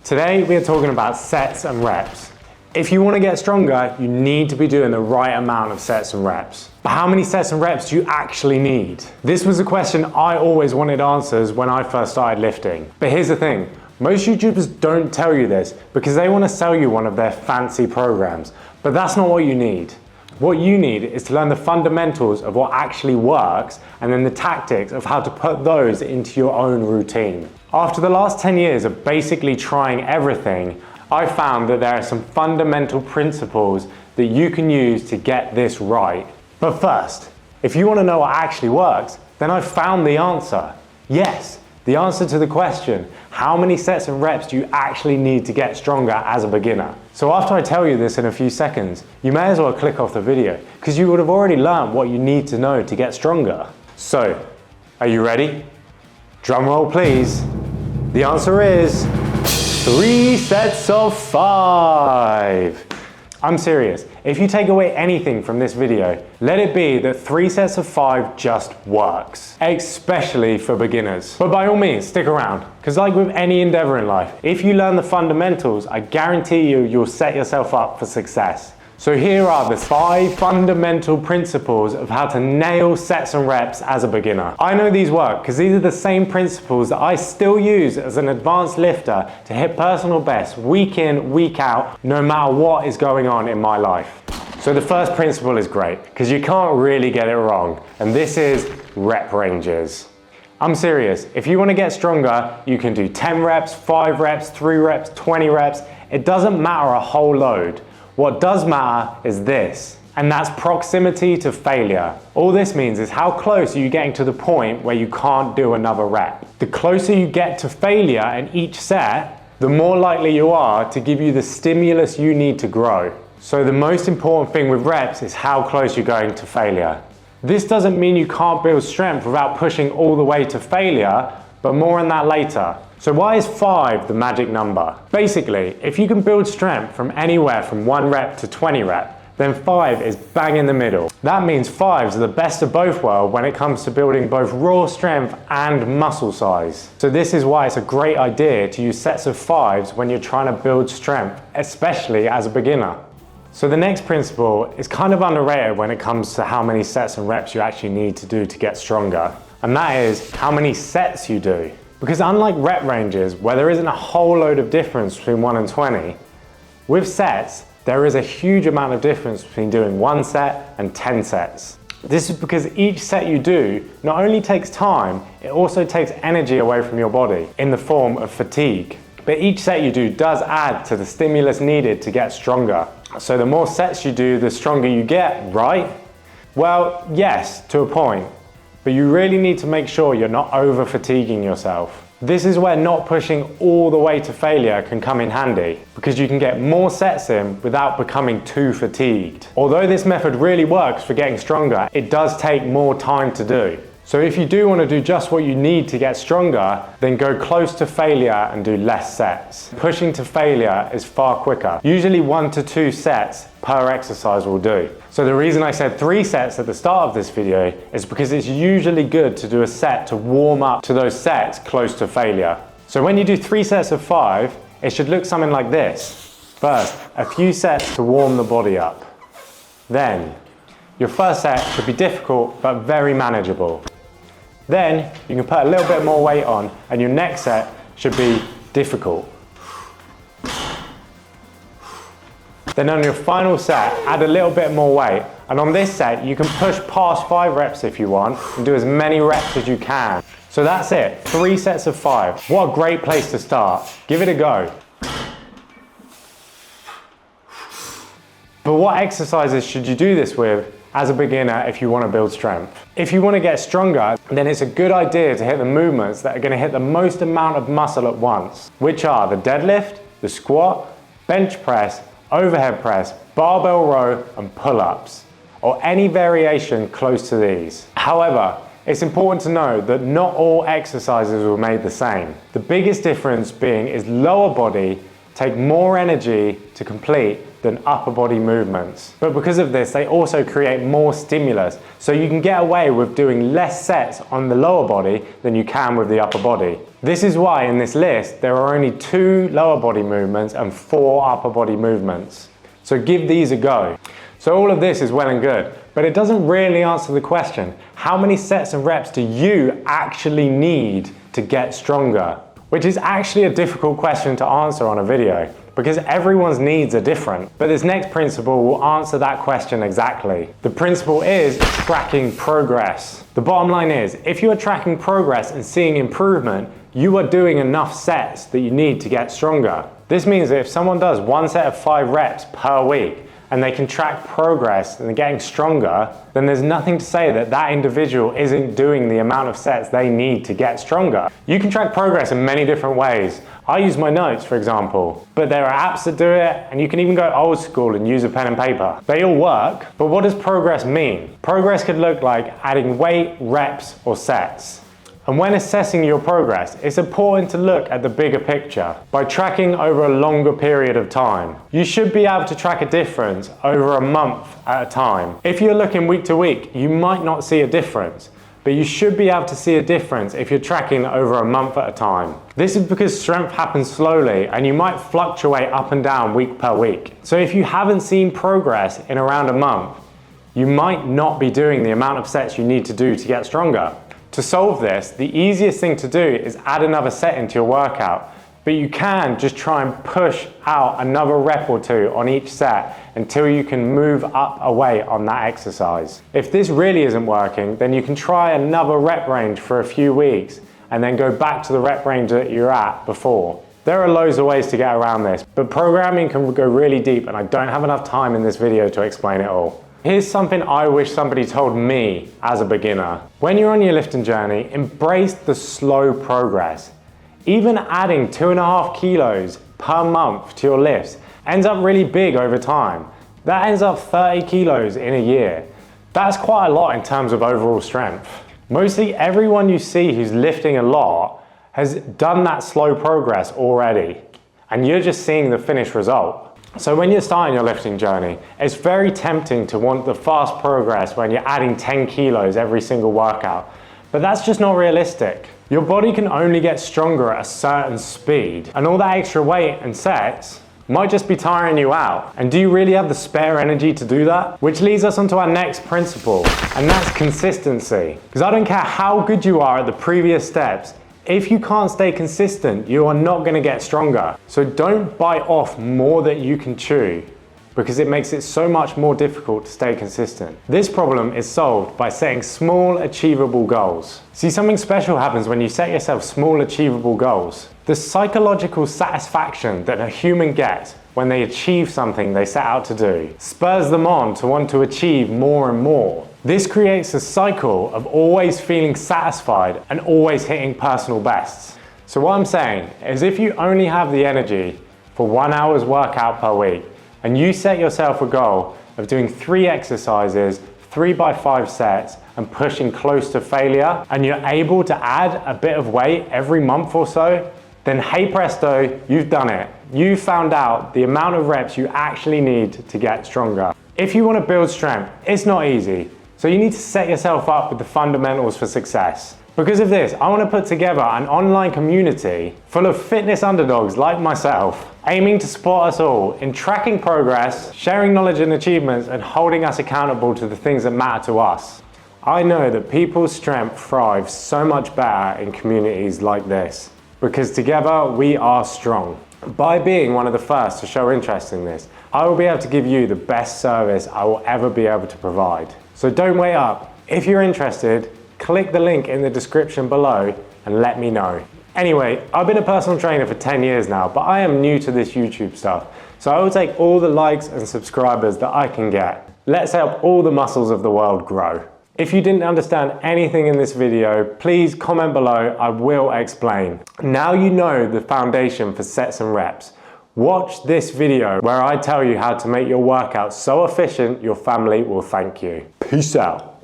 Today we are talking about sets and reps. If you want to get stronger, you need to be doing the right amount of sets and reps. But how many sets and reps do you actually need? This was a question I always wanted answers when I first started lifting. But here's the thing, most YouTubers don't tell you this because they want to sell you one of their fancy programs. But that's not what you need. What you need is to learn the fundamentals of what actually works and then the tactics of how to put those into your own routine. After the last 10 years of basically trying everything, I found that there are some fundamental principles that you can use to get this right. But first, if you want to know what actually works, then I've found the answer. Yes, the answer to the question, how many sets and reps do you actually need to get stronger as a beginner? So after I tell you this in a few seconds, you may as well click off the video because you would have already learned what you need to know to get stronger. So, are you ready? Drum roll please. The answer is 3 sets of 5. I'm serious. If you take away anything from this video, let it be that 3 sets of 5 just works, especially for beginners. But by all means, stick around, because like with any endeavor in life, if you learn the fundamentals, I guarantee you'll set yourself up for success. So here are the 5 fundamental principles of how to nail sets and reps as a beginner. I know these work because these are the same principles that I still use as an advanced lifter to hit personal best week in, week out, no matter what is going on in my life. So the first principle is great because you can't really get it wrong, and this is rep ranges. I'm serious, if you want to get stronger, you can do 10 reps, 5 reps, 3 reps, 20 reps. It doesn't matter a whole load. What does matter is this, and that's proximity to failure. All this means is how close are you getting to the point where you can't do another rep. The closer you get to failure in each set, the more likely you are to give you the stimulus you need to grow. So the most important thing with reps is how close you're going to failure. This doesn't mean you can't build strength without pushing all the way to failure, but more on that later. So why is 5 the magic number? Basically, if you can build strength from anywhere from 1 rep to 20 rep, then 5 is bang in the middle. That means 5s are the best of both worlds when it comes to building both raw strength and muscle size. So this is why it's a great idea to use sets of 5s when you're trying to build strength, especially as a beginner. So the next principle is kind of underrated when it comes to how many sets and reps you actually need to do to get stronger. And that is how many sets you do. Because unlike rep ranges, where there isn't a whole load of difference between 1 and 20, with sets, there is a huge amount of difference between doing 1 set and 10 sets. This is because each set you do not only takes time, it also takes energy away from your body in the form of fatigue. But each set you do does add to the stimulus needed to get stronger. So the more sets you do, the stronger you get, right? Well, yes, to a point. But you really need to make sure you're not over fatiguing yourself. This is where not pushing all the way to failure can come in handy, because you can get more sets in without becoming too fatigued. Although this method really works for getting stronger, it does take more time to do. So if you do want to do just what you need to get stronger, then go close to failure and do less sets. Pushing to failure is far quicker. Usually 1 to 2 sets per exercise will do. So the reason I said 3 sets at the start of this video is because it's usually good to do a set to warm up to those sets close to failure. So when you do 3 sets of 5, it should look something like this. First, a few sets to warm the body up. Then, your first set should be difficult but very manageable. Then you can put a little bit more weight on and your next set should be difficult. Then on your final set, add a little bit more weight. And on this set, you can push past 5 reps if you want and do as many reps as you can. So that's it, 3 sets of 5. What a great place to start. Give it a go. But what exercises should you do this with as a beginner if you want to build strength? If you want to get stronger, then it's a good idea to hit the movements that are going to hit the most amount of muscle at once, which are the deadlift, the squat, bench press, overhead press, barbell row, and pull-ups, or any variation close to these. However, it's important to know that not all exercises were made the same. The biggest difference being is lower body take more energy to complete than upper body movements. But because of this, they also create more stimulus. So you can get away with doing less sets on the lower body than you can with the upper body. This is why in this list there are only 2 lower body movements and 4 upper body movements. So give these a go. So all of this is well and good, but it doesn't really answer the question, how many sets and reps do you actually need to get stronger? Which is actually a difficult question to answer on a video, because everyone's needs are different. But this next principle will answer that question exactly. The principle is tracking progress. The bottom line is, if you are tracking progress and seeing improvement, you are doing enough sets that you need to get stronger. This means that if someone does 1 set of 5 reps per week, and they can track progress and they're getting stronger, then there's nothing to say that that individual isn't doing the amount of sets they need to get stronger. You can track progress in many different ways. I use my notes, for example, but there are apps that do it, and you can even go old school and use a pen and paper. They all work, but what does progress mean? Progress could look like adding weight, reps, or sets. And when assessing your progress, it's important to look at the bigger picture by tracking over a longer period of time. You should be able to track a difference over a month at a time. If you're looking week to week, you might not see a difference, but you should be able to see a difference if you're tracking over a month at a time. This is because strength happens slowly and you might fluctuate up and down week per week. So if you haven't seen progress in around a month, you might not be doing the amount of sets you need to do to get stronger. To solve this, the easiest thing to do is add another set into your workout, but you can just try and push out another rep or 2 on each set until you can move up a weight on that exercise. If this really isn't working, then you can try another rep range for a few weeks and then go back to the rep range that you're at before. There are loads of ways to get around this, but programming can go really deep and I don't have enough time in this video to explain it all. Here's something I wish somebody told me as a beginner. When you're on your lifting journey, embrace the slow progress. Even adding 2.5 kilos per month to your lifts ends up really big over time. That ends up 30 kilos in a year. That's quite a lot in terms of overall strength. Mostly everyone you see who's lifting a lot has done that slow progress already, and you're just seeing the finished result. So when you're starting your lifting journey, it's very tempting to want the fast progress when you're adding 10 kilos every single workout, but that's just not realistic. Your body can only get stronger at a certain speed, and all that extra weight and sets might just be tiring you out. And do you really have the spare energy to do that? Which leads us onto our next principle, and that's consistency. Because I don't care how good you are at the previous steps, if you can't stay consistent, you are not going to get stronger. So don't bite off more than you can chew, because it makes it so much more difficult to stay consistent. This problem is solved by setting small, achievable goals. See, something special happens when you set yourself small, achievable goals. The psychological satisfaction that a human gets when they achieve something they set out to do spurs them on to want to achieve more and more. This creates a cycle of always feeling satisfied and always hitting personal bests. So what I'm saying is, if you only have the energy for 1 hour's workout per week, and you set yourself a goal of doing 3 exercises, 3 by 5 sets, and pushing close to failure, and you're able to add a bit of weight every month or so, then hey presto, you've done it. You found out the amount of reps you actually need to get stronger. If you want to build strength, it's not easy. So you need to set yourself up with the fundamentals for success. Because of this, I want to put together an online community full of fitness underdogs like myself, aiming to support us all in tracking progress, sharing knowledge and achievements, and holding us accountable to the things that matter to us. I know that people's strength thrives so much better in communities like this, because together we are strong. By being one of the first to show interest in this, I will be able to give you the best service I will ever be able to provide. So don't wait up. If you're interested, click the link in the description below and let me know. Anyway, I've been a personal trainer for 10 years now, but I am new to this YouTube stuff. So I will take all the likes and subscribers that I can get. Let's help all the muscles of the world grow. If you didn't understand anything in this video, please comment below, I will explain. Now you know the foundation for sets and reps. Watch this video where I tell you how to make your workout so efficient your family will thank you. Peace out.